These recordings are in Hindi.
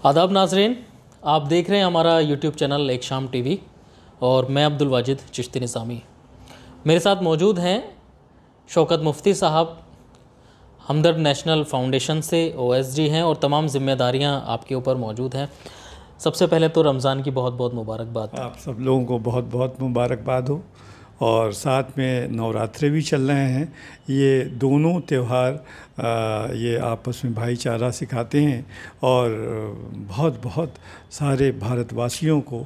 आदाब नाजरीन, आप देख रहे हैं हमारा यूट्यूब चैनल एक शाम टीवी और मैं अब्दुल वाजिद चिश्ती निज़ामी। मेरे साथ मौजूद हैं शौकत मुफ्ती साहब, हमदर्द नेशनल फाउंडेशन से OSD हैं और तमाम जिम्मेदारियां आपके ऊपर मौजूद हैं। सबसे पहले तो रमज़ान की बहुत बहुत मुबारकबाद। आप सब लोगों को बहुत बहुत मुबारकबाद हो। और साथ में नवरात्रे भी चल रहे हैं। ये दोनों त्यौहार ये आपस में भाईचारा सिखाते हैं और बहुत बहुत सारे भारतवासियों को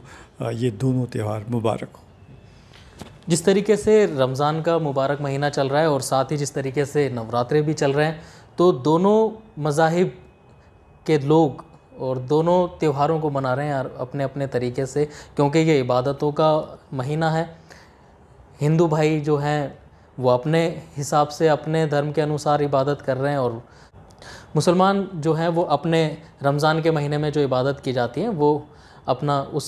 ये दोनों त्यौहार मुबारक हो। जिस तरीके से रमज़ान का मुबारक महीना चल रहा है और साथ ही जिस तरीके से नवरात्रे भी चल रहे हैं, तो दोनों मज़ाहिब के लोग और दोनों त्योहारों को मना रहे हैं अपने अपने तरीके से, क्योंकि ये इबादतों का महीना है। हिंदू भाई जो हैं वो अपने हिसाब से अपने धर्म के अनुसार इबादत कर रहे हैं और मुसलमान जो हैं वो अपने रमज़ान के महीने में जो इबादत की जाती हैं वो अपना उस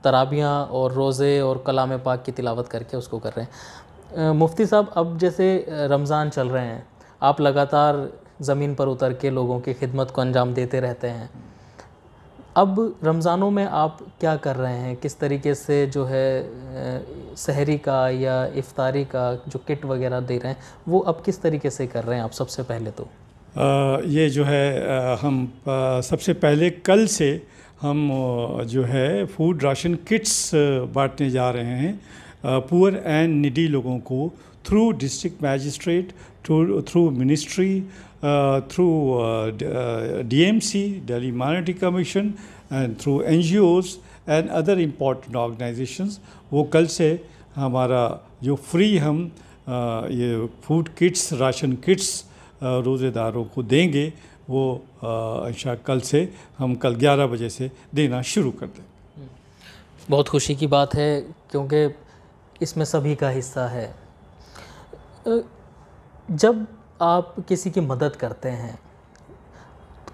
तराबियाँ और रोज़े और कलाम पाक की तिलावत करके उसको कर रहे हैं। मुफ्ती साहब, अब जैसे रमज़ान चल रहे हैं, आप लगातार ज़मीन पर उतर के लोगों की खिदमत को अंजाम देते रहते हैं। अब रमज़ानों में आप क्या कर रहे हैं? किस तरीके से जो है सहरी का या इफ्तारी का जो किट वगैरह दे रहे हैं वो अब किस तरीके से कर रहे हैं आप? सबसे पहले तो ये जो है हम सबसे पहले कल से हम जो है फूड राशन किट्स बांटने जा रहे हैं पुअर एंड निडी लोगों को through district magistrate, through ministry, through DMC, Delhi Minority Commission, and through NGOs and other important organizations। वो कल से हमारा जो फ्री हम ये फूड किट्स, राशन किट्स रोज़ेदारों को देंगे, वो इंशाअल्लाह कल से हम कल 11 बजे से देना शुरू कर देंगे। बहुत खुशी की बात है क्योंकि इसमें सभी का हिस्सा है। जब आप किसी की मदद करते हैं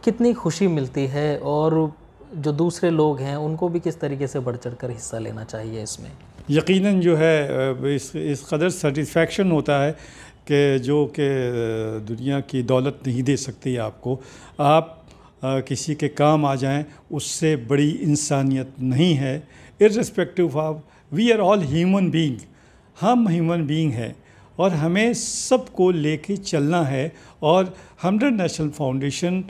कितनी खुशी मिलती है और जो दूसरे लोग हैं उनको भी किस तरीके से बढ़ चढ़ कर हिस्सा लेना चाहिए इसमें? यकीनन जो है इस कदर सेटिस्फेक्शन होता है कि जो कि दुनिया की दौलत नहीं दे सकती आपको। आप किसी के काम आ जाएं, उससे बड़ी इंसानियत नहीं है। Irrespective of, we are all human being, हम ह्यूमन बीइंग हैं और हमें सबको लेके चलना है। और हमदर्द नेशनल फाउंडेशन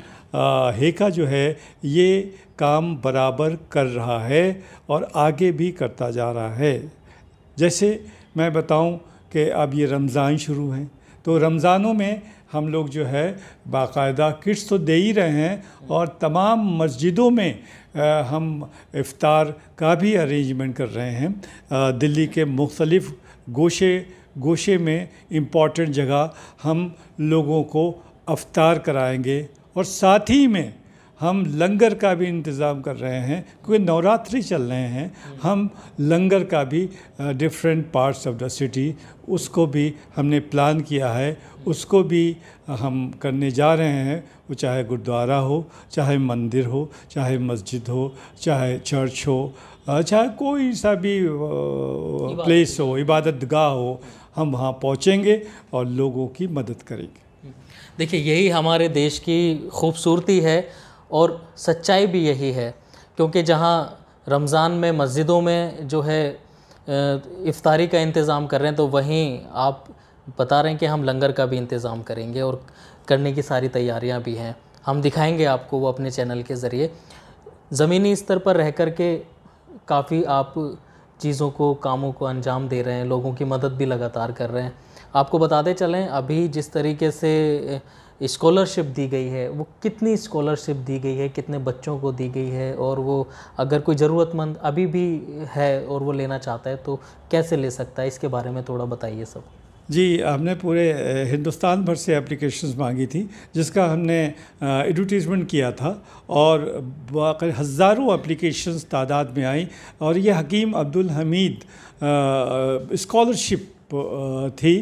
हेका जो है ये काम बराबर कर रहा है और आगे भी करता जा रहा है। जैसे मैं बताऊं कि अब ये रमज़ान शुरू है, तो रमज़ानों में हम लोग जो है बाकायदा किट्स तो दे ही रहे हैं और तमाम मस्जिदों में हम इफ्तार का भी अरेंजमेंट कर रहे हैं। दिल्ली के मुख्तलिफ़ गोशे में इम्पॉर्टेंट जगह हम लोगों को इफ्तार कराएंगे और साथ ही में हम लंगर का भी इंतज़ाम कर रहे हैं, क्योंकि नवरात्रि चल रहे हैं। हम लंगर का भी different parts of the city उसको भी हमने प्लान किया है, उसको भी हम करने जा रहे हैं। वो चाहे गुरुद्वारा हो, चाहे मंदिर हो, चाहे मस्जिद हो, चाहे चर्च हो, चाहे कोई सा भी प्लेस हो, इबादत गाह हो, हम वहाँ पहुँचेंगे और लोगों की मदद करेंगे। देखिए, यही हमारे देश की खूबसूरती है और सच्चाई भी यही है, क्योंकि जहाँ रमज़ान में मस्जिदों में जो है इफ्तारी का इंतज़ाम कर रहे हैं, तो वहीं आप बता रहे हैं कि हम लंगर का भी इंतज़ाम करेंगे और करने की सारी तैयारियां भी हैं। हम दिखाएंगे आपको वो अपने चैनल के ज़रिए। ज़मीनी स्तर पर रह कर के काफ़ी आप चीज़ों को, कामों को अंजाम दे रहे हैं, लोगों की मदद भी लगातार कर रहे हैं। आपको बताते चलें, अभी जिस तरीके से स्कॉलरशिप दी गई है, वो कितनी स्कॉलरशिप दी गई है, कितने बच्चों को दी गई है, और वो अगर कोई ज़रूरतमंद अभी भी है और वो लेना चाहता है तो कैसे ले सकता है, इसके बारे में थोड़ा बताइए सब। जी, हमने पूरे हिंदुस्तान भर से एप्लीकेशंस मांगी थी, जिसका हमने एडवर्टीज़मेंट किया था और हज़ारों एप्लीकेशंस तादाद में आई। और ये हकीम अब्दुल हमीद स्कॉलरशिप थी।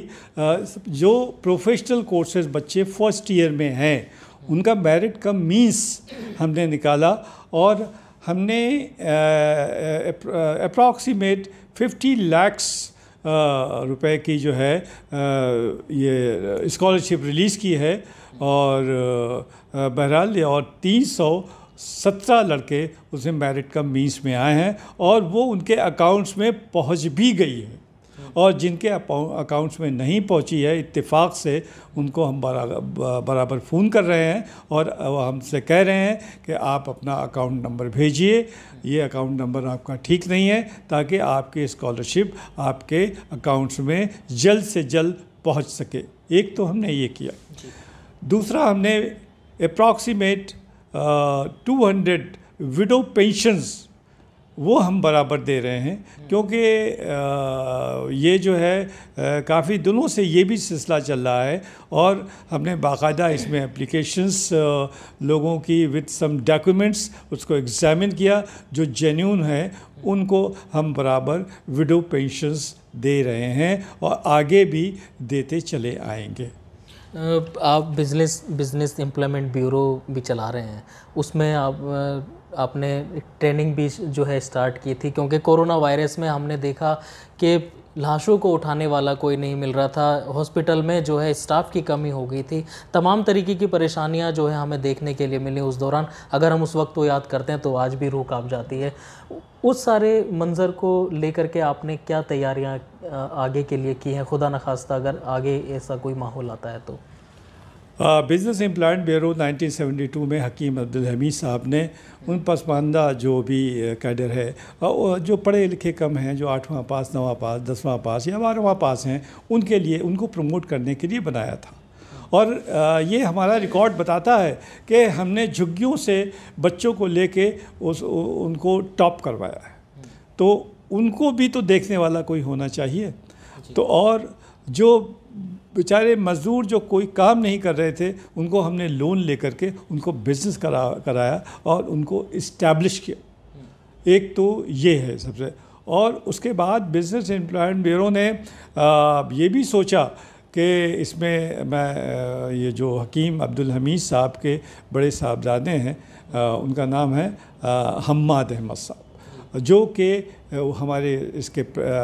जो प्रोफेशनल कोर्सेज बच्चे फर्स्ट ईयर में हैं, उनका मेरिट का मीन्स हमने निकाला और हमने अप्रॉक्सीमेट 50 लाख रुपए की जो है ये स्कॉलरशिप रिलीज़ की है। और बहरहाल और 300 17 लड़के उसमें मेरिट कम मीन्स में आए हैं और वो उनके अकाउंट्स में पहुंच भी गई है। और जिनके अकाउंट्स में नहीं पहुंची है, इत्तेफाक से उनको हम बराबर फ़ोन कर रहे हैं और हमसे कह रहे हैं कि आप अपना अकाउंट नंबर भेजिए, ये अकाउंट नंबर आपका ठीक नहीं है, ताकि आपकी स्कॉलरशिप आपके अकाउंट्स में जल्द से जल्द पहुंच सके। एक तो हमने ये किया। दूसरा, हमने अप्रॉक्सीमेट 200 विडो पेंशन्स वो हम बराबर दे रहे हैं, क्योंकि ये जो है काफ़ी दिनों से ये भी सिलसिला चल रहा है और हमने बाकायदा इसमें एप्लीकेशंस लोगों की विद सम डॉक्यूमेंट्स उसको एग्जामिन किया। जो जेन्युइन है उनको हम बराबर विडो पेंशन्स दे रहे हैं और आगे भी देते चले आएंगे। आप बिज़नेस एम्प्लॉयमेंट ब्यूरो भी चला रहे हैं, उसमें आपने ट्रेनिंग भी जो है स्टार्ट की थी, क्योंकि कोरोना वायरस में हमने देखा कि लाशों को उठाने वाला कोई नहीं मिल रहा था, हॉस्पिटल में जो है स्टाफ की कमी हो गई थी, तमाम तरीके की परेशानियां जो है हमें देखने के लिए मिली उस दौरान। अगर हम उस वक्त को याद करते हैं तो आज भी रूह कांप जाती है। उस सारे मंज़र को लेकर के आपने क्या तैयारियां आगे के लिए की हैं, खुदा न खास्ता अगर आगे ऐसा कोई माहौल आता है तो? बिज़नेस एम्प्लॉयमेंट ब्यूरो 1972 में हकीम अब्दुल हमीद साहब ने उन पसमानदा जो भी कैडर है, जो पढ़े लिखे कम हैं, जो 8वां पास, 9वां पास, 10वां पास या 12वां पास हैं, उनके लिए उनको प्रमोट करने के लिए बनाया था। और ये हमारा रिकॉर्ड बताता है कि हमने झुग्गियों से बच्चों को लेके उनको टॉप करवाया है। तो उनको भी तो देखने वाला कोई होना चाहिए। तो और जो बेचारे मज़दूर जो कोई काम नहीं कर रहे थे, उनको हमने लोन लेकर के उनको बिज़नेस कराया और उनको इस्टेब्लिश किया। एक तो ये है सबसे। और उसके बाद बिज़नेस एम्प्लॉयमेंट ब्यूरो ने ये भी सोचा कि इसमें मैं ये जो हकीम अब्दुल हमीद साहब के बड़े साहबजादे हैं, उनका नाम है हम्माद अहमद साहब, जो कि हमारे इसके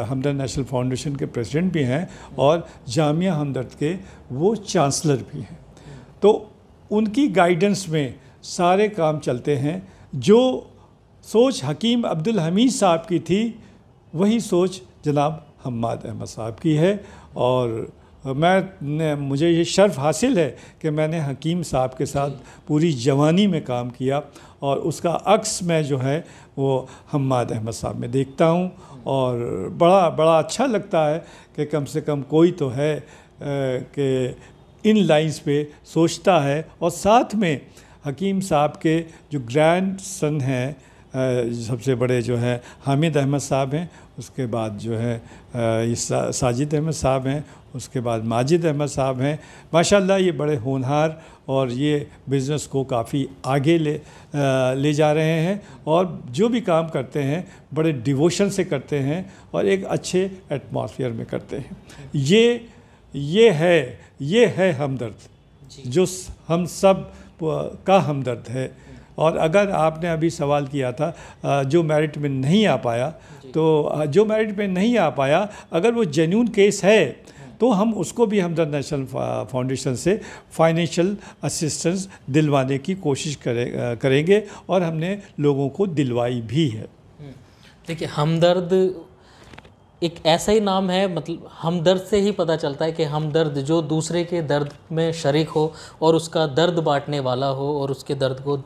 हमदर्द नेशनल फाउंडेशन के प्रेसिडेंट भी हैं और जामिया हमदर्द के वो चांसलर भी हैं। तो उनकी गाइडेंस में सारे काम चलते हैं। जो सोच हकीम अब्दुल हमीद साहब की थी, वही सोच जनाब हम्माद अहमद साहब की है। और मुझे ये शर्फ हासिल है कि मैंने हकीम साहब के साथ पूरी जवानी में काम किया और उसका अक्स मैं जो है वो हम्माद अहमद साहब में देखता हूँ। और बड़ा अच्छा लगता है कि कम से कम कोई तो है कि इन लाइंस पे सोचता है। और साथ में हकीम साहब के जो ग्रैंड सन हैं, सबसे बड़े जो है हामिद अहमद साहब हैं, उसके बाद जो है साजिद अहमद साहब हैं, उसके बाद माजिद अहमद साहब हैं। माशाल्लाह ये बड़े होनहार और ये बिज़नेस को काफ़ी आगे ले जा रहे हैं और जो भी काम करते हैं बड़े डिवोशन से करते हैं और एक अच्छे एटमॉस्फेयर में करते हैं। ये है हमदर्द, जो हम सब का हमदर्द है। और अगर आपने अभी सवाल किया था जो मेरिट में नहीं आ पाया, तो जो मेरिट में नहीं आ पाया, अगर वो जेन्युइन केस है तो हम उसको भी हमदर्द नेशनल फाउंडेशन से फाइनेंशियल असिस्टेंस दिलवाने की कोशिश करेंगे और हमने लोगों को दिलवाई भी है। देखिए, हमदर्द एक ऐसा ही नाम है, मतलब हमदर्द से ही पता चलता है कि हमदर्द जो दूसरे के दर्द में शरीक हो और उसका दर्द बांटने वाला हो और उसके दर्द को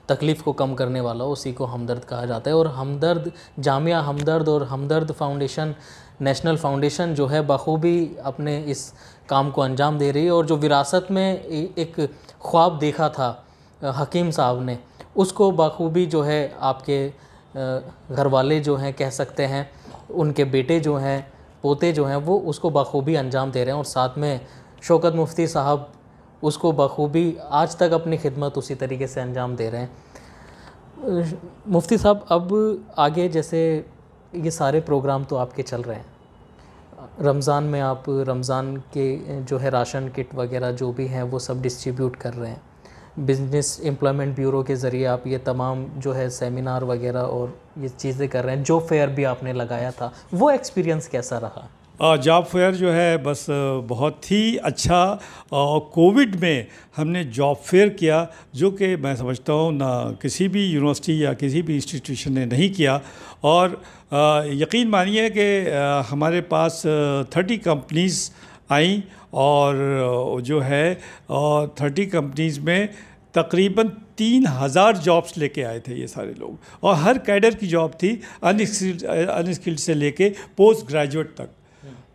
तकलीफ़ को कम करने वाला हो, उसी को हमदर्द कहा जाता है। और हमदर्द जामिया हमदर्द और हमदर्द फाउंडेशन नेशनल फाउंडेशन जो है बखूबी अपने इस काम को अंजाम दे रही है। और जो विरासत में एक ख्वाब देखा था हकीम साहब ने, उसको बखूबी जो है आपके घर वाले जो हैं, कह सकते हैं उनके बेटे जो हैं, पोते जो हैं, वो उसको बखूबी अंजाम दे रहे हैं। और साथ में शौकत मुफ्ती साहब उसको बखूबी आज तक अपनी खिदमत उसी तरीके से अंजाम दे रहे हैं। मुफ्ती साहब, अब आगे जैसे ये सारे प्रोग्राम तो आपके चल रहे हैं, रमज़ान में आप रमज़ान के जो है राशन किट वगैरह जो भी हैं वो सब डिस्ट्रीब्यूट कर रहे हैं। बिज़नेस एम्प्लॉयमेंट ब्यूरो के ज़रिए आप ये तमाम जो है सेमिनार वगैरह और ये चीज़ें कर रहे हैं। जो फेयर भी आपने लगाया था, वो एक्सपीरियंस कैसा रहा? जॉब फेयर जो है बस बहुत ही अच्छा। और कोविड में हमने जॉब फेयर किया, जो कि मैं समझता हूँ ना किसी भी यूनिवर्सिटी या किसी भी इंस्टीट्यूशन ने नहीं किया। और यकीन मानिए कि हमारे पास 30 कंपनीज़ आई, और जो है और 30 कंपनीज़ में तकरीबन 3000 जॉब्स लेके आए थे ये सारे लोग, और हर कैडर की जॉब थी, अनस्किल्ड से लेके पोस्ट ग्रेजुएट तक।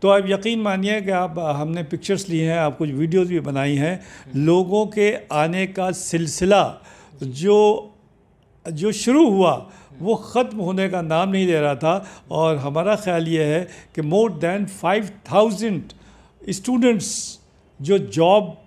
तो आप यकीन मानिए कि आप हमने पिक्चर्स ली हैं, आप कुछ वीडियोस भी बनाई हैं। लोगों के आने का सिलसिला जो शुरू हुआ वो ख़त्म होने का नाम नहीं ले रहा था। और हमारा ख्याल ये है कि मोर दैन 5000 स्टूडेंट्स जो जॉब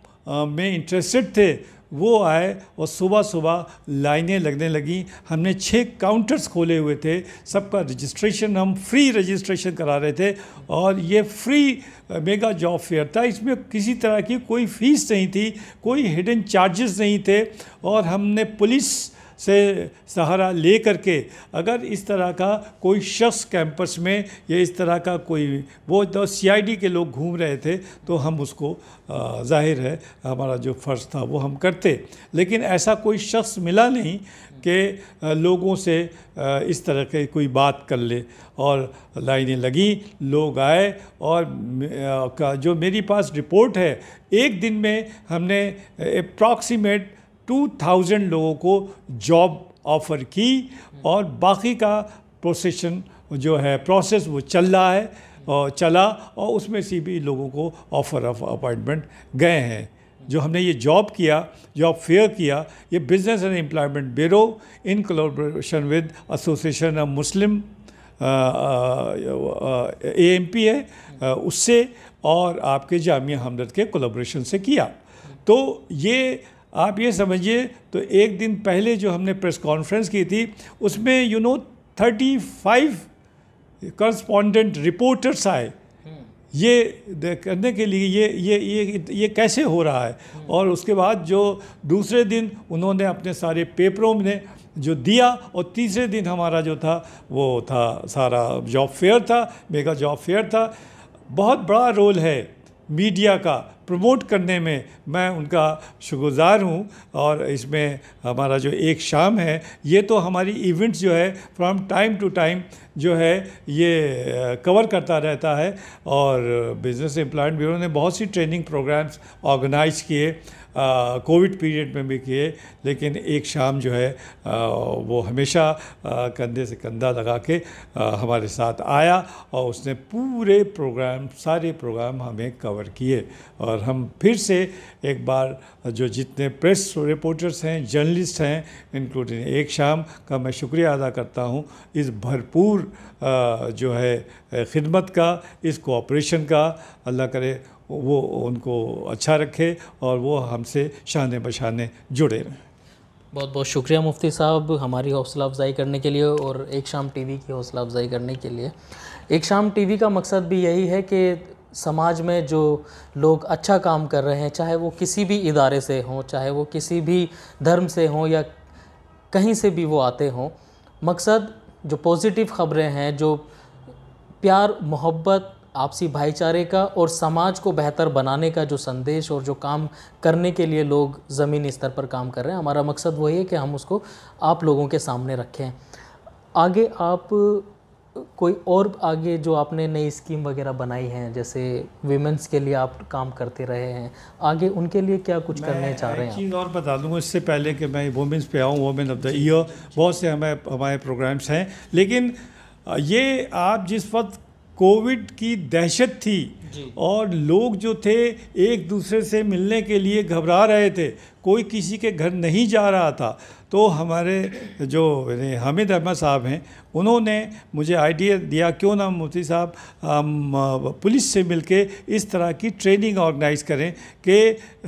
में इंटरेस्टेड थे वो आए, और सुबह सुबह लाइनें लगने लगी। हमने 6 काउंटर्स खोले हुए थे, सबका रजिस्ट्रेशन हम फ्री रजिस्ट्रेशन करा रहे थे, और ये फ्री मेगा जॉब फेयर था। इसमें किसी तरह की कोई फ़ीस नहीं थी, कोई हिडन चार्जेस नहीं थे। और हमने पुलिस से सहारा ले करके, अगर इस तरह का कोई शख्स कैंपस में या इस तरह का कोई, वो तो CID के लोग घूम रहे थे, तो हम उसको जाहिर है हमारा जो फ़र्ज़ था वो हम करते। लेकिन ऐसा कोई शख्स मिला नहीं कि लोगों से इस तरह की कोई बात कर ले। और लाइनें लगी, लोग आए, और जो मेरी पास रिपोर्ट है, एक दिन में हमने अप्रॉक्सीमेट 2000 लोगों को जॉब ऑफ़र की, और बाकी का प्रोसेस वो चल रहा है और चला, और उसमें से भी लोगों को ऑफ़र ऑफ अपॉइंटमेंट गए हैं। जो हमने ये जॉब फेयर किया, ये business and employment bureau in collaboration with association of Muslim AMP है, उससे और आपके जामिया हमदर्द के कोलैबोरेशन से किया। तो ये आप ये समझिए, तो एक दिन पहले जो हमने प्रेस कॉन्फ्रेंस की थी, उसमें 35 करस्पॉन्डेंट रिपोर्टर्स आए ये करने के लिए ये कैसे हो रहा है। और उसके बाद जो दूसरे दिन उन्होंने अपने सारे पेपरों में जो दिया, और तीसरे दिन हमारा जो था वो था सारा जॉब फेयर था, मेगा जॉब फेयर था। बहुत बड़ा रोल है मीडिया का प्रमोट करने में, मैं उनका शुक्रगुज़ार हूँ। और इसमें हमारा जो एक शाम है, ये तो हमारी इवेंट्स जो है फ्रॉम टाइम टू टाइम जो है ये कवर करता रहता है। और बिज़नेस एम्प्लॉयमेंट ब्यूरो ने बहुत सी ट्रेनिंग प्रोग्राम्स ऑर्गेनाइज किए, कोविड पीरियड में भी किए। लेकिन एक शाम जो है वो हमेशा कंधे से कंधा लगा के हमारे साथ आया, और उसने सारे प्रोग्राम हमें कवर किए। और हम फिर से एक बार जो जितने प्रेस रिपोर्टर्स हैं, जर्नलिस्ट हैं, इंक्लूडिंग एक शाम का मैं शुक्रिया अदा करता हूँ इस भरपूर जो है खिदमत का, इस कोऑपरेशन का। अल्लाह करे वो उनको अच्छा रखे और वो हमसे शाने बशाने जुड़े रहें। बहुत बहुत शुक्रिया मुफ्ती साहब हमारी हौसला अफजाई करने के लिए और एक शाम टीवी की हौसला अफजाई करने के लिए। एक शाम टीवी का मकसद भी यही है कि समाज में जो लोग अच्छा काम कर रहे हैं, चाहे वो किसी भी इदारे से हों, चाहे वो किसी भी धर्म से हों या कहीं से भी वो आते हों, मकसद जो पॉजिटिव ख़बरें हैं, जो प्यार मोहब्बत आपसी भाईचारे का और समाज को बेहतर बनाने का जो संदेश और जो काम करने के लिए लोग ज़मीनी स्तर पर काम कर रहे हैं, हमारा मकसद वही है कि हम उसको आप लोगों के सामने रखें। आगे आप कोई और आगे जो आपने नई स्कीम वगैरह बनाई हैं, जैसे विमेंस के लिए आप काम करते रहे हैं, आगे उनके लिए क्या कुछ करने चाह रहे हैं? एक चीज़ और बता दूँगा इससे पहले कि मैं वुमेंस पे आऊँ, वुमेन ऑफ द ईयर, बहुत से हमारे प्रोग्राम्स हैं। लेकिन ये आप जिस वक्त कोविड की दहशत थी और लोग जो थे एक दूसरे से मिलने के लिए घबरा रहे थे, कोई किसी के घर नहीं जा रहा था, तो हमारे जो हामिद अहमद साहब हैं उन्होंने मुझे आइडिया दिया क्यों ना मुफ्ती साहब हम पुलिस से मिलके इस तरह की ट्रेनिंग ऑर्गेनाइज करें कि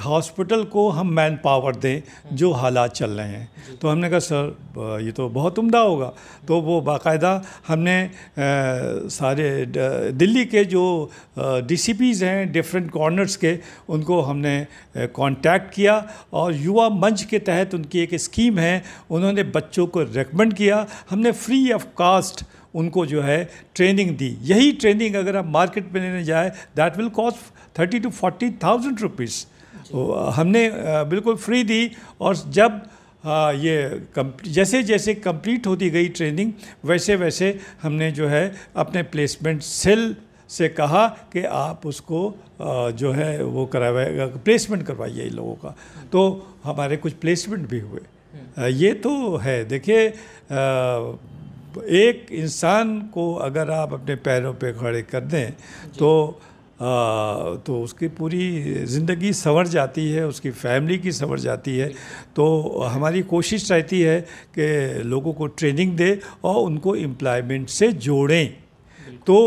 हॉस्पिटल को हम मैन पावर दें जो हालात चल रहे हैं। तो हमने कहा सर ये तो बहुत उम्दा होगा। तो वो बाकायदा हमने सारे दिल्ली के जो DCPs हैं डिफरेंट कॉर्नर्स के, उनको हमने कांटेक्ट किया और युवा मंच के तहत उनकी एक स्कीम है, उन्होंने बच्चों को रेकमेंड किया। हमने फ्री ऑफ कास्ट उनको जो है ट्रेनिंग दी। यही ट्रेनिंग अगर आप मार्केट में लेने जाए that will cost 30,000 to 40,000 rupees. हमने बिल्कुल फ्री दी, और जब जैसे जैसे कंप्लीट होती गई ट्रेनिंग वैसे वैसे हमने जो है अपने प्लेसमेंट सेल से कहा कि आप उसको जो है वो करवाएगा, प्लेसमेंट करवाइए इन लोगों का। तो हमारे कुछ प्लेसमेंट भी हुए। ये तो है। देखिए, एक इंसान को अगर आप अपने पैरों पे खड़े कर दें तो उसकी पूरी ज़िंदगी संवर जाती है, उसकी फैमिली की संवर जाती है। तो हमारी कोशिश रहती है कि लोगों को ट्रेनिंग दें और उनको एम्प्लॉयमेंट से जोड़ें। तो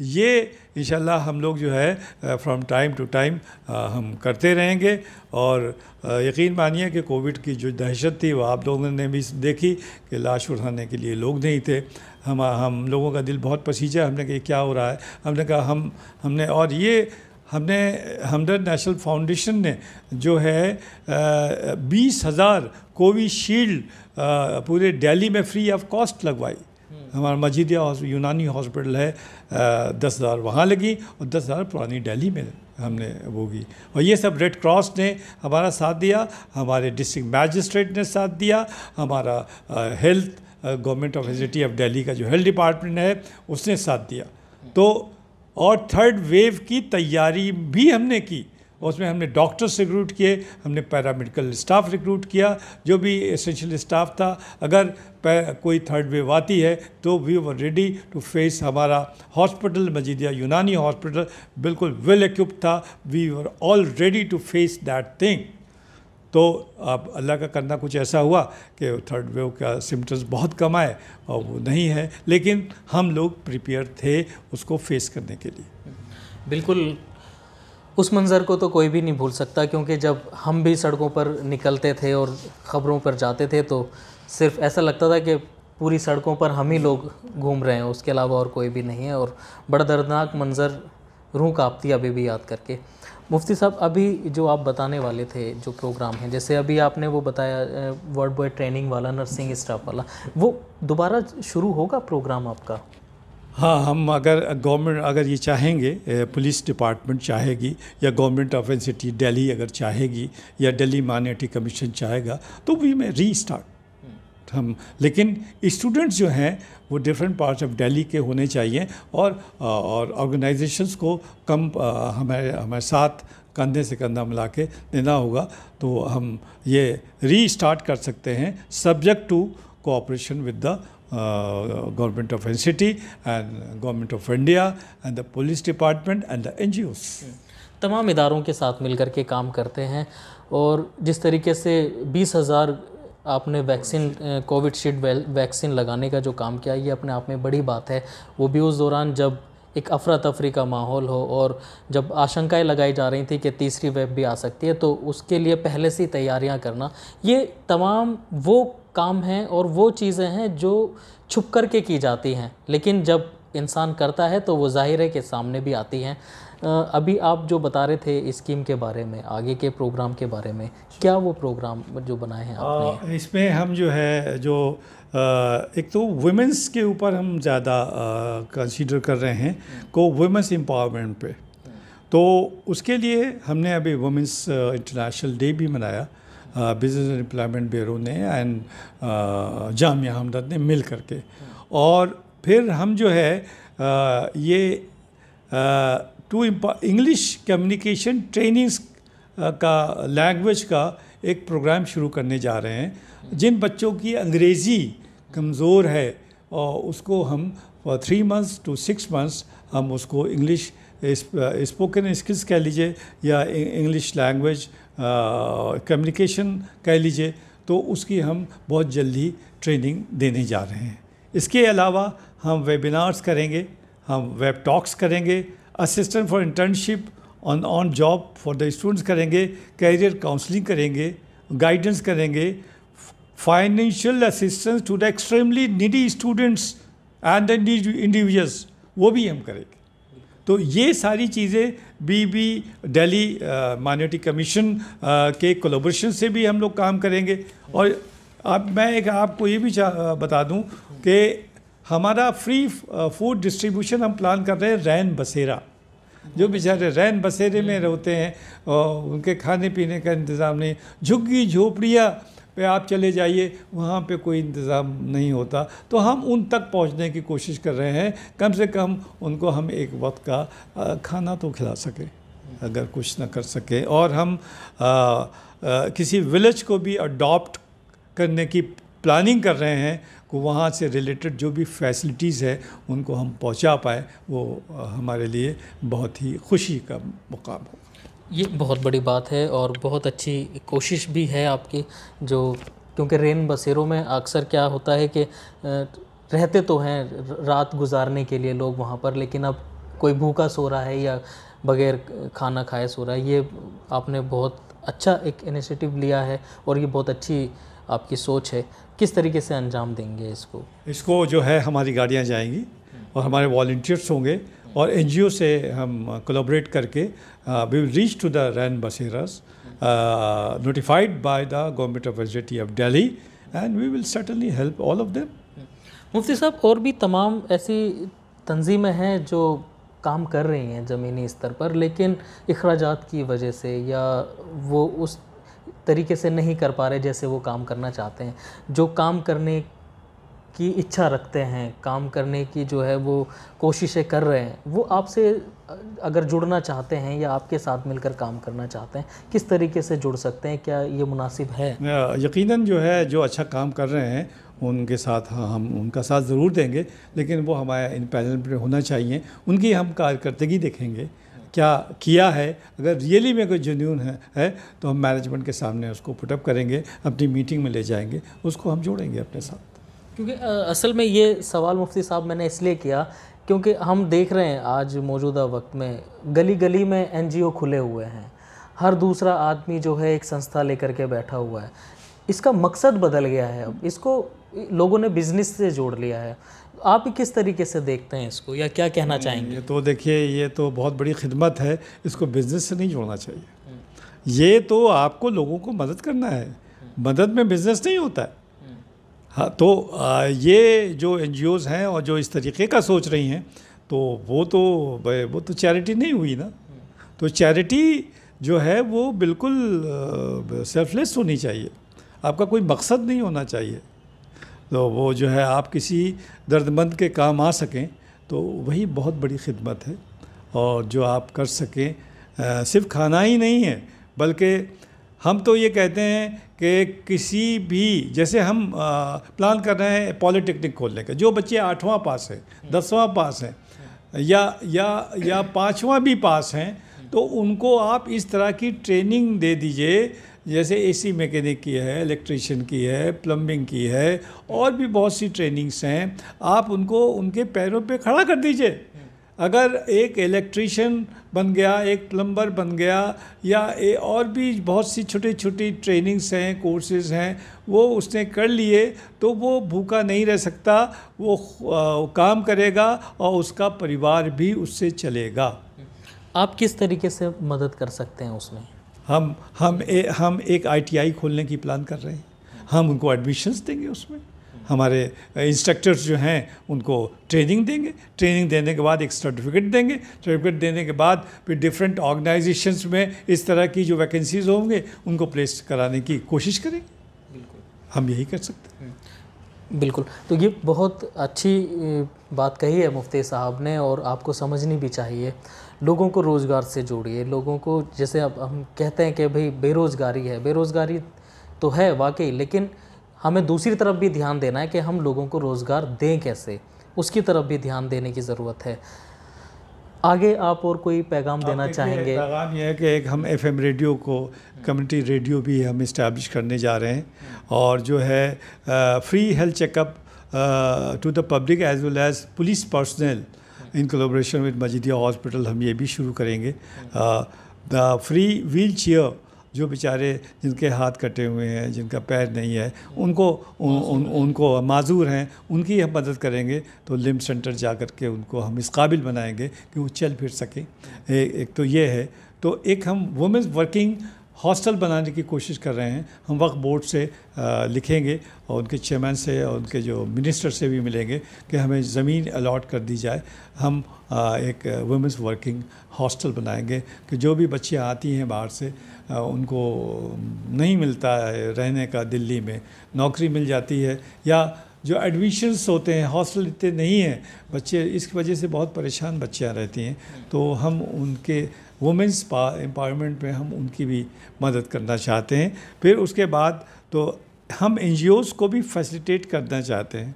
ये इंशाल्लाह हम लोग जो है फ्रॉम टाइम टू टाइम हम करते रहेंगे। और यकीन मानिए कि कोविड की जो दहशत थी वो आप लोगों ने भी देखी कि लाश उठाने के लिए लोग नहीं थे। हम लोगों का दिल बहुत पसीजा। हमने कहा क्या हो रहा है, हमने कहा हमने और ये हमने हमदर्द नेशनल फाउंडेशन ने जो है 20,000 कोविशील्ड पूरे दिल्ली में फ्री ऑफ कॉस्ट लगवाई। हमारा मजीदिया यूनानी हॉस्पिटल है, 10,000 वहाँ लगी और 10,000 पुरानी दिल्ली में हमने वो की। और ये सब रेड क्रॉस ने हमारा साथ दिया, हमारे डिस्ट्रिक्ट मैजिस्ट्रेट ने साथ दिया, हमारा health government of city of Delhi का जो हेल्थ डिपार्टमेंट है उसने साथ दिया। तो और थर्ड वेव की तैयारी भी हमने की। उसमें हमने डॉक्टर्स रिक्रूट किए, हमने पैरामेडिकल स्टाफ रिक्रूट किया, जो भी एसेंशियल स्टाफ था। अगर कोई थर्ड वेव आती है तो we were ready to face. हमारा हॉस्पिटल मजीदिया यूनानी हॉस्पिटल बिल्कुल वेल इक्विप्ड था। We were all ready to face that thing. तो अब अल्लाह का करना कुछ ऐसा हुआ कि थर्ड वेव का सिम्टम्स बहुत कम आए और वो नहीं है, लेकिन हम लोग प्रिपेयर थे उसको फेस करने के लिए। बिल्कुल, उस मंज़र को तो कोई भी नहीं भूल सकता, क्योंकि जब हम भी सड़कों पर निकलते थे और ख़बरों पर जाते थे तो सिर्फ ऐसा लगता था कि पूरी सड़कों पर हम ही लोग घूम रहे हैं, उसके अलावा और कोई भी नहीं है। और बड़ा दर्दनाक मंज़र, रूह कांपती है अभी भी याद करके। मुफ्ती साहब, अभी जो आप बताने वाले थे जो प्रोग्राम है, जैसे अभी आपने वो बताया वर्ड बॉय ट्रेनिंग वाला, नर्सिंग स्टाफ वाला, वो दोबारा शुरू होगा प्रोग्राम आपका? हाँ, हम अगर गवर्नमेंट अगर ये चाहेंगे, पुलिस डिपार्टमेंट चाहेगी या गवर्नमेंट ऑफ सिटी दिल्ली अगर चाहेगी या दिल्ली माइनॉरिटी कमीशन चाहेगा तो वी में रीस्टार्ट हम। लेकिन स्टूडेंट्स जो हैं वो डिफरेंट पार्ट्स ऑफ दिल्ली के होने चाहिए और ऑर्गेनाइजेशंस को कम हमारे साथ कंधे से कंधा मिला के देना होगा। तो हम ये रीस्टार्ट कर सकते हैं subject to cooperation with the government of city and government of India and the police department and the NGOs। तमाम इदारों के साथ मिलकर के काम करते हैं। और जिस तरीके से 20,000 आपने वैक्सीन, कोविशील्ड वैक्सीन लगाने का जो काम किया, ये अपने आप में बड़ी बात है। वो भी उस दौरान जब एक अफरा तफरी का माहौल हो और जब आशंकाएं लगाई जा रही थी कि तीसरी वेव भी आ सकती है, तो उसके लिए पहले से तैयारियां करना, ये तमाम वो काम हैं और वो चीज़ें हैं जो छुप कर के की जाती हैं, लेकिन जब इंसान करता है तो वो ज़ाहिर है कि सामने भी आती हैं। अभी आप जो बता रहे थे स्कीम के बारे में, आगे के प्रोग्राम के बारे में, क्या वो प्रोग्राम जो बनाए हैं आपने? इसमें हम जो है एक तो वुमेंस के ऊपर हम ज़्यादा कंसीडर कर रहे हैं को वुमेंस एम्पावरमेंट पे। तो उसके लिए हमने अभी वुमेंस इंटरनेशनल डे भी मनाया, बिजनेस एंड एम्प्लॉयमेंट ब्यूरो ने एंड जामिया हमदर्द ने मिल करके। और फिर हम जो है ये इंग्लिश कम्युनिकेशन ट्रेनिंग्स का लैंग्वेज का एक प्रोग्राम शुरू करने जा रहे हैं। जिन बच्चों की अंग्रेज़ी कमज़ोर है और उसको हम 3 months to 6 months हम उसको इंग्लिश स्पोकन स्किल्स कह लीजिए या इंग्लिश लैंग्वेज कम्युनिकेशन कह लीजिए, तो उसकी हम बहुत जल्दी ट्रेनिंग देने जा रहे हैं। इसके अलावा हम वेबिनार्स करेंगे, हम वेब टॉक्स करेंगे, assistant for internship on job for the students करेंगे, कैरियर काउंसलिंग करेंगे, गाइडेंस करेंगे, financial assistance to the extremely needy students and the individuals, वो भी हम करेंगे। तो ये सारी चीज़ें भी दिल्ली माइनॉरिटी कमीशन के कोलैबोरेशन से भी हम लोग काम करेंगे। और अब मैं आपको ये भी बता दूं कि हमारा फ्री फूड डिस्ट्रीब्यूशन हम प्लान कर रहे हैं रैन बसेरा। जो बेचारे रैन बसेरे में रहते हैं और उनके खाने पीने का इंतज़ाम नहीं, झुग्गी झोपड़ियाँ पे आप चले जाइए, वहाँ पे कोई इंतज़ाम नहीं होता, तो हम उन तक पहुँचने की कोशिश कर रहे हैं। कम से कम उनको हम एक वक्त का खाना तो खिला सकें, अगर कुछ ना कर सके। और हम किसी विलेज को भी अडॉप्ट करने की प्लानिंग कर रहे हैं कि वहाँ से रिलेटेड जो भी फैसिलिटीज़ है उनको हम पहुँचा पाए, वो हमारे लिए बहुत ही खुशी का मुकाम हो। ये बहुत बड़ी बात है और बहुत अच्छी कोशिश भी है आपकी, जो क्योंकि रेन बसेरों में अक्सर क्या होता है कि रहते तो हैं रात गुजारने के लिए लोग वहाँ पर, लेकिन अब कोई भूखा सो रहा है या बगैर खाना खाए सो रहा है। ये आपने बहुत अच्छा एक इनिशिएटिव लिया है और ये बहुत अच्छी आपकी सोच है। किस तरीके से अंजाम देंगे इसको? इसको जो है हमारी गाड़ियाँ जाएंगी और हमारे वॉलंटियर्स होंगे और एनजीओ से हम कोलैबोरेट करके we will reach to the रैन बसेरास notified by the government of SDT of Delhi and we will certainly help all of them. मुफ्ती साहब, और भी तमाम ऐसी तंजीमें हैं जो काम कर रही हैं ज़मीनी स्तर पर, लेकिन अखराजात की वजह से या वो उस तरीके से नहीं कर पा रहे जैसे वो काम करना चाहते हैं। जो काम करने की इच्छा रखते हैं, काम करने की जो है वो कोशिशें कर रहे हैं, वो आपसे अगर जुड़ना चाहते हैं या आपके साथ मिलकर काम करना चाहते हैं, किस तरीके से जुड़ सकते हैं? क्या ये मुनासिब है? यकीनन जो है जो अच्छा काम कर रहे हैं उनके साथ हम उनका साथ ज़रूर देंगे, लेकिन वो हमारे इन पैनल पर होना चाहिए। उनकी हम कारकर्दगी देखेंगे, क्या किया है। अगर रियली में कोई जेन्युइन है तो हम मैनेजमेंट के सामने उसको पुटअप करेंगे, अपनी मीटिंग में ले जाएंगे, उसको हम जोड़ेंगे अपने साथ। क्योंकि असल में ये सवाल मुफ्ती साहब मैंने इसलिए किया क्योंकि हम देख रहे हैं आज मौजूदा वक्त में गली गली में एनजीओ खुले हुए हैं, हर दूसरा आदमी जो है एक संस्था लेकर के बैठा हुआ है। इसका मकसद बदल गया है, अब इसको लोगों ने बिज़नेस से जोड़ लिया है। आप किस तरीके से देखते हैं इसको, या क्या कहना चाहेंगे? ये तो देखिए, ये तो बहुत बड़ी खिदमत है, इसको बिज़नेस से नहीं जोड़ना चाहिए। ये तो आपको लोगों को मदद करना है, मदद में बिज़नेस नहीं होता है। हाँ, तो ये जो एनजीओज़ हैं और जो इस तरीके का सोच रही हैं, तो वो तो चैरिटी नहीं हुई ना। तो चैरिटी जो है वो बिल्कुल सेल्फलेस होनी चाहिए, आपका कोई मकसद नहीं होना चाहिए। तो वो जो है आप किसी दर्दमंद के काम आ सकें तो वही बहुत बड़ी खिदमत है। और जो आप कर सकें, सिर्फ खाना ही नहीं है, बल्कि हम तो ये कहते हैं कि किसी भी, जैसे हम प्लान कर रहे हैं पॉलिटेक्निक खोलने का, जो बच्चे 8वां पास है, 10वां पास है या 5वां भी पास हैं, तो उनको आप इस तरह की ट्रेनिंग दे दीजिए, जैसे एसी मैकेनिक की है, इलेक्ट्रीशियन की है, प्लम्बिंग की है, और भी बहुत सी ट्रेनिंग्स हैं। आप उनको उनके पैरों पे खड़ा कर दीजिए। अगर एक इलेक्ट्रीशियन बन गया, एक प्लम्बर बन गया, या और भी बहुत सी छोटी छोटी ट्रेनिंग्स हैं, कोर्सेज़ हैं, वो उसने कर लिए, तो वो भूखा नहीं रह सकता, वो काम करेगा और उसका परिवार भी उससे चलेगा। आप किस तरीके से मदद कर सकते हैं उसमें? हम एक ITI खोलने की प्लान कर रहे हैं। हम उनको एडमिशन्स देंगे, उसमें हमारे इंस्ट्रक्टर्स जो हैं उनको ट्रेनिंग देंगे, ट्रेनिंग देने के बाद एक सर्टिफिकेट देंगे, सर्टिफिकेट देने के बाद फिर डिफरेंट ऑर्गेनाइजेशंस में इस तरह की जो वैकेंसीज होंगे उनको प्लेस कराने की कोशिश करेंगे। बिल्कुल, हम यही कर सकते हैं। बिल्कुल, तो ये बहुत अच्छी बात कही है मुफ्ती साहब ने, और आपको समझनी भी चाहिए। लोगों को रोज़गार से जोड़िए, लोगों को, जैसे अब हम कहते हैं कि भाई बेरोज़गारी है, बेरोज़गारी तो है वाकई, लेकिन हमें दूसरी तरफ भी ध्यान देना है कि हम लोगों को रोज़गार दें कैसे, उसकी तरफ भी ध्यान देने की ज़रूरत है। आगे आप और कोई पैगाम देना चाहेंगे? पैगाम यह है कि एक हम FM रेडियो को, कम्युनिटी रेडियो भी हम इस्टेब्लिश करने जा रहे हैं, और जो है free health checkup to the public as well as police personnel in collaboration with Majeedia hospital, हम ये भी शुरू करेंगे। द फ्री व्हील चेयर, जो बेचारे जिनके हाथ कटे हुए हैं, जिनका पैर नहीं है, उनको माजूर हैं, उनकी हम मदद करेंगे। तो लिम सेंटर जा कर के उनको हम इस काबिल बनाएंगे कि वो चल फिर सकें। एक तो ये है। तो एक हम वुमेंस वर्किंग हॉस्टल बनाने की कोशिश कर रहे हैं। हम वक्फ बोर्ड से लिखेंगे और उनके चेयरमैन से और उनके जो मिनिस्टर से भी मिलेंगे कि हमें ज़मीन अलॉट कर दी जाए। हम एक वुमेंस वर्किंग हॉस्टल बनाएंगे कि जो भी बच्चियाँ आती हैं बाहर से, उनको नहीं मिलता है रहने का, दिल्ली में नौकरी मिल जाती है, या जो एडमिशन्स होते हैं हॉस्टल इतने नहीं हैं, बच्चे इसकी वजह से बहुत परेशान बच्चियाँ रहती हैं। तो हम उनके वुमेंस एम्पावरमेंट में हम उनकी भी मदद करना चाहते हैं। फिर उसके बाद तो हम NGOs को भी फैसिलिटेट करना चाहते हैं।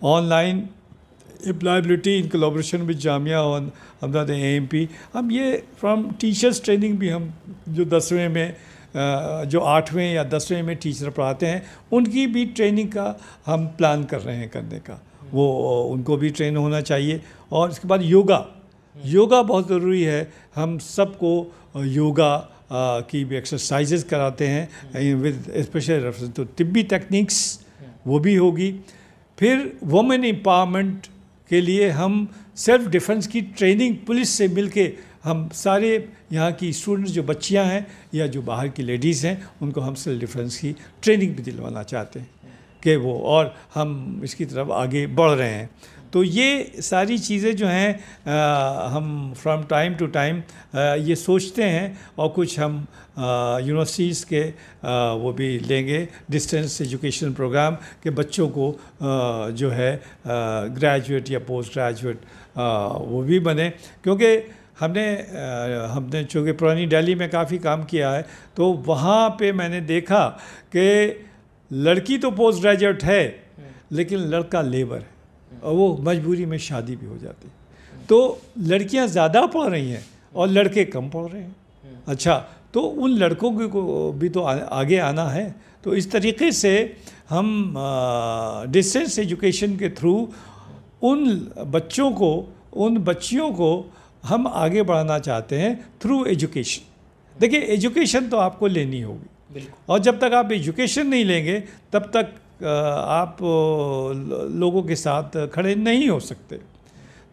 Online employability in collaboration with Jamia और हमदर्द AMP, हम ये फ्रॉम टीचर्स ट्रेनिंग भी हम जो 10वें में जो 8वें या 10वें में टीचर पढ़ाते हैं उनकी भी ट्रेनिंग का हम प्लान कर रहे हैं करने का, वो उनको भी ट्रेन होना चाहिए। और इसके बाद योगा बहुत ज़रूरी है। हम सबको योगा की भी एक्सरसाइजेज कराते हैं विद स्पेशल रेफरेंस टू तिब्बी टेक्निक्स, वो भी होगी। फिर वुमेन एम्पावरमेंट के लिए हम सेल्फ डिफेंस की ट्रेनिंग पुलिस से मिलके हम सारे यहाँ की स्टूडेंट्स जो बच्चियाँ हैं या जो बाहर की लेडीज़ हैं उनको हम सेल्फ डिफेंस की ट्रेनिंग भी दिलवाना चाहते हैं कि वो, और हम इसकी तरफ आगे बढ़ रहे हैं। तो ये सारी चीज़ें जो हैं हम फ्रॉम टाइम टू टाइम ये सोचते हैं, और कुछ हम यूनिवर्सिटीज़ के वो भी लेंगे डिस्टेंस एजुकेशन प्रोग्राम के बच्चों को जो है ग्रेजुएट या पोस्ट ग्रेजुएट वो भी बने। क्योंकि हमने चूँकि पुरानी दिल्ली में काफ़ी काम किया है, तो वहाँ पे मैंने देखा कि लड़की तो पोस्ट ग्रेजुएट है लेकिन लड़का लेबर है, और वो मजबूरी में शादी भी हो जाती है। तो लड़कियां ज़्यादा पढ़ रही हैं और लड़के कम पढ़ रहे हैं। अच्छा, तो उन लड़कों को भी तो आगे आना है। तो इस तरीके से हम डिस्टेंस एजुकेशन के थ्रू उन बच्चियों को हम आगे बढ़ाना चाहते हैं थ्रू एजुकेशन। देखिए, एजुकेशन तो आपको लेनी होगी, और जब तक आप एजुकेशन नहीं लेंगे तब तक आप लोगों के साथ खड़े नहीं हो सकते।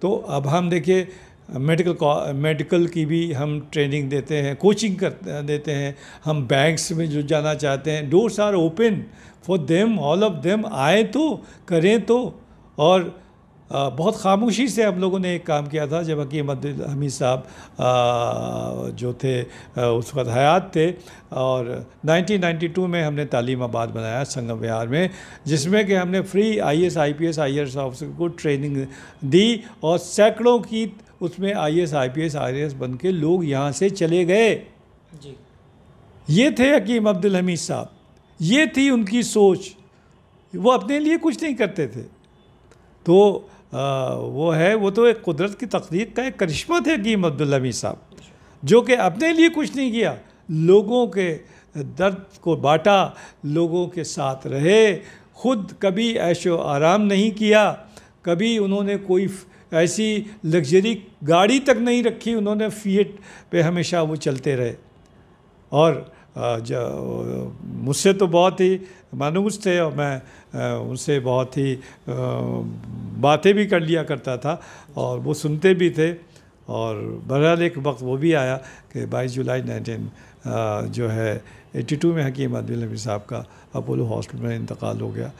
तो अब हम देखिए मेडिकल की भी हम ट्रेनिंग देते हैं, कोचिंग देते हैं। हम बैंक्स में जो जाना चाहते हैं, doors are open for them, all of them, आए तो करें तो। और बहुत खामोशी से हम लोगों ने एक काम किया था जब हकीम अब्दुल हमीद साहब जो थे उस वक्त हयात थे, और 1992 में हमने तालीमाबाद बनाया संगम विहार में, जिसमें कि हमने free IAS IPS IRS officer को ट्रेनिंग दी, और सैकड़ों की उसमें IAS IPS IRS बन के लोग यहाँ से चले गए जी। ये थे हकीम अब्दुल हमीद साहब, ये थी उनकी सोच। वो अपने लिए कुछ नहीं करते थे, तो वो तो एक कुदरत की तकदीर का एक करिश्मा थे हकीम अब्दुल हमीद साहब, जो कि अपने लिए कुछ नहीं किया, लोगों के दर्द को बांटा, लोगों के साथ रहे, खुद कभी ऐशो आराम नहीं किया, कभी उन्होंने कोई ऐसी लग्जरी गाड़ी तक नहीं रखी, उन्होंने फिएट पे हमेशा वो चलते रहे। और मुझसे तो बहुत ही मानूस थे, और मैं उनसे बहुत ही बातें भी कर लिया करता था, और वो सुनते भी थे। और बहरहाल एक वक्त वो भी आया कि 22 जुलाई 1982 में हकीम अब्दुल हमीद साहब का अपोलो हॉस्पिटल में इंतकाल हो गया।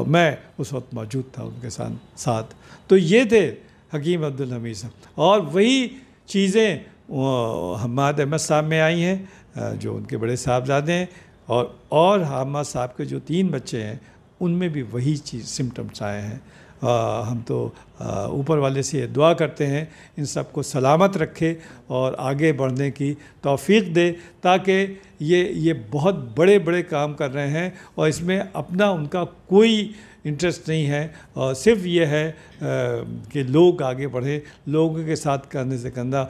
मैं उस वक्त मौजूद था उनके साथ। तो ये थे हकीम अब्दुल हमीद साहब, और वही चीज़ें हम्माद अहमद साहब में आई हैं जो उनके बड़े साहबजादे हैं, और हम्माद साहब के जो 3 बच्चे हैं उनमें भी वही चीज़ सिम्टम्स आए हैं। हम तो ऊपर वाले से दुआ करते हैं इन सब को सलामत रखे और आगे बढ़ने की तौफीक दे, ताकि ये बहुत बड़े बड़े काम कर रहे हैं, और इसमें अपना उनका कोई इंटरेस्ट नहीं है, और सिर्फ ये है कि लोग आगे बढ़े, लोगों के साथ कंधे से कंधा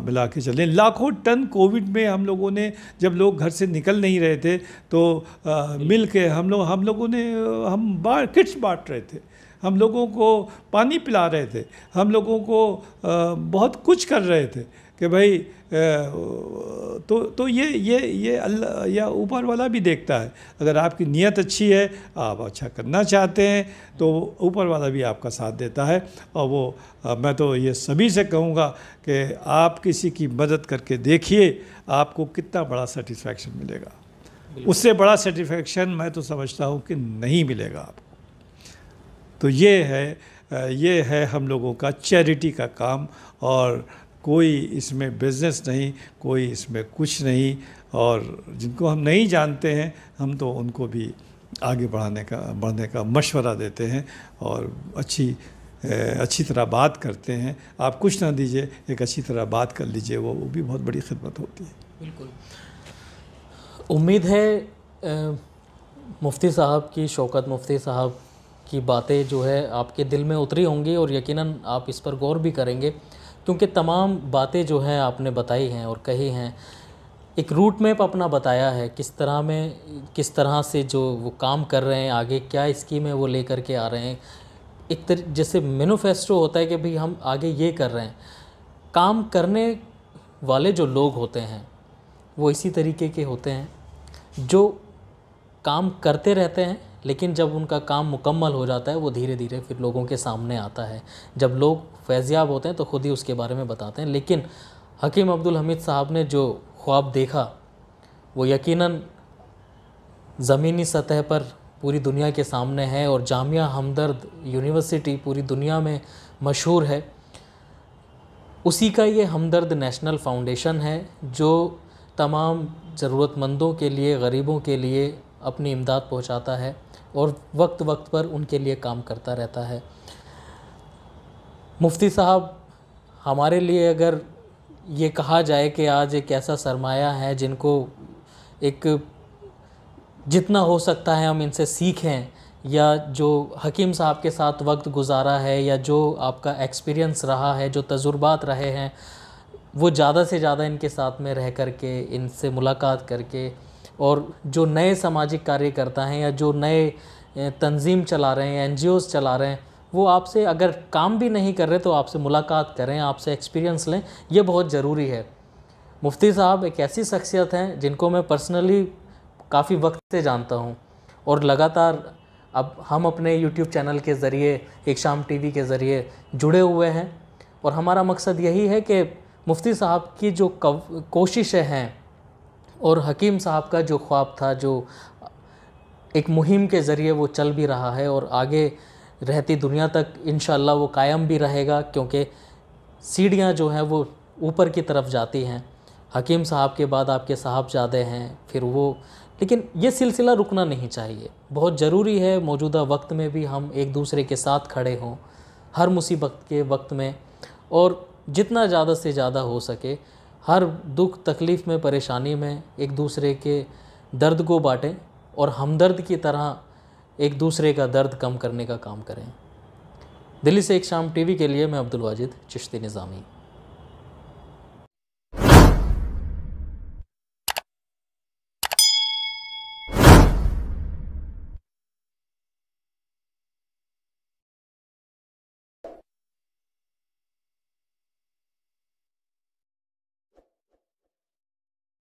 मिला के चलें। लाखों टन कोविड में हम लोगों ने, जब लोग घर से निकल नहीं रहे थे, तो मिल के हम लोगों ने किट्स बांट रहे थे। हम लोगों को पानी पिला रहे थे, हम लोगों को बहुत कुछ कर रहे थे कि भाई तो ये अल्लाह या ऊपर वाला भी देखता है। अगर आपकी नीयत अच्छी है, आप अच्छा करना चाहते हैं, तो ऊपर वाला भी आपका साथ देता है। और वो मैं तो ये सभी से कहूँगा कि आप किसी की मदद करके देखिए, आपको कितना बड़ा सेटिस्फैक्शन मिलेगा। उससे बड़ा सेटिस्फैक्शन मैं तो समझता हूँ कि नहीं मिलेगा आपको। तो ये है हम लोगों का चैरिटी का काम, और कोई इसमें बिज़नेस नहीं, कोई इसमें कुछ नहीं। और जिनको हम नहीं जानते हैं, हम तो उनको भी आगे बढ़ने का मशवरा देते हैं और अच्छी तरह बात करते हैं। आप कुछ ना दीजिए, एक अच्छी तरह बात कर लीजिए, वो भी बहुत बड़ी खिदमत होती है। बिल्कुल। उम्मीद है मुफ्ती साहब की, शौकत मुफ्ती साहब की बातें जो है आपके दिल में उतरी होंगी और यकीनन आप इस पर गौर भी करेंगे, क्योंकि तमाम बातें जो हैं आपने बताई हैं और कही हैं, एक रूट मैप अपना बताया है किस तरह से जो वो काम कर रहे हैं, आगे क्या स्कीमें वो लेकर के आ रहे हैं। जैसे मैनिफेस्टो होता है कि भाई हम आगे ये कर रहे हैं। काम करने वाले जो लोग होते हैं वो इसी तरीके के होते हैं जो काम करते रहते हैं, लेकिन जब उनका काम मुकम्मल हो जाता है वो धीरे धीरे फिर लोगों के सामने आता है। जब लोग फैज़याब होते हैं तो ख़ुद ही उसके बारे में बताते हैं। लेकिन हकीम अब्दुल हमीद साहब ने जो ख्वाब देखा वो यकीनन ज़मीनी सतह पर पूरी दुनिया के सामने है, और जामिया हमदर्द यूनिवर्सिटी पूरी दुनिया में मशहूर है। उसी का ये हमदर्द नेशनल फाउंडेशन है जो तमाम ज़रूरतमंदों के लिए, गरीबों के लिए अपनी इमदाद पहुंचाता है और वक्त वक्त पर उनके लिए काम करता रहता है। मुफ्ती साहब हमारे लिए अगर ये कहा जाए कि आज एक ऐसा सरमाया है जिनको एक जितना हो सकता है हम इनसे सीखें, या जो हकीम साहब के साथ वक्त गुजारा है, या जो आपका एक्सपीरियंस रहा है, जो तजुर्बात रहे हैं, वो ज़्यादा से ज़्यादा इनके साथ में रह कर के, इनसे मुलाकात करके, और जो नए सामाजिक कार्यकर्ता हैं या जो नए तंजीम चला रहे हैं, NGOs चला रहे हैं, वो आपसे अगर काम भी नहीं कर रहे तो आपसे मुलाकात करें, आपसे एक्सपीरियंस लें। ये बहुत ज़रूरी है। मुफ्ती साहब एक ऐसी शख्सियत हैं जिनको मैं पर्सनली काफ़ी वक्त से जानता हूँ, और लगातार अब हम अपने YouTube चैनल के ज़रिए, एक शाम TV के ज़रिए जुड़े हुए हैं, और हमारा मकसद यही है कि मुफ्ती साहब की जो कोशिशें हैं और हकीम साहब का जो ख्वाब था, जो एक मुहिम के ज़रिए वो चल भी रहा है और आगे रहती दुनिया तक इंशाअल्लाह वो कायम भी रहेगा, क्योंकि सीढ़ियाँ जो हैं वो ऊपर की तरफ जाती हैं। हकीम साहब के बाद आपके साहबजादे हैं, फिर वो, लेकिन ये सिलसिला रुकना नहीं चाहिए। बहुत ज़रूरी है मौजूदा वक्त में भी हम एक दूसरे के साथ खड़े हों हर मुसीबत के वक्त में, और जितना ज़्यादा से ज़्यादा हो सके हर दुख तकलीफ़ में, परेशानी में एक दूसरे के दर्द को बांटें और हमदर्द की तरह एक दूसरे का दर्द कम करने का काम करें। दिल्ली से एक शाम TV के लिए मैं अब्दुल वाजिद चिश्ती निज़ामी।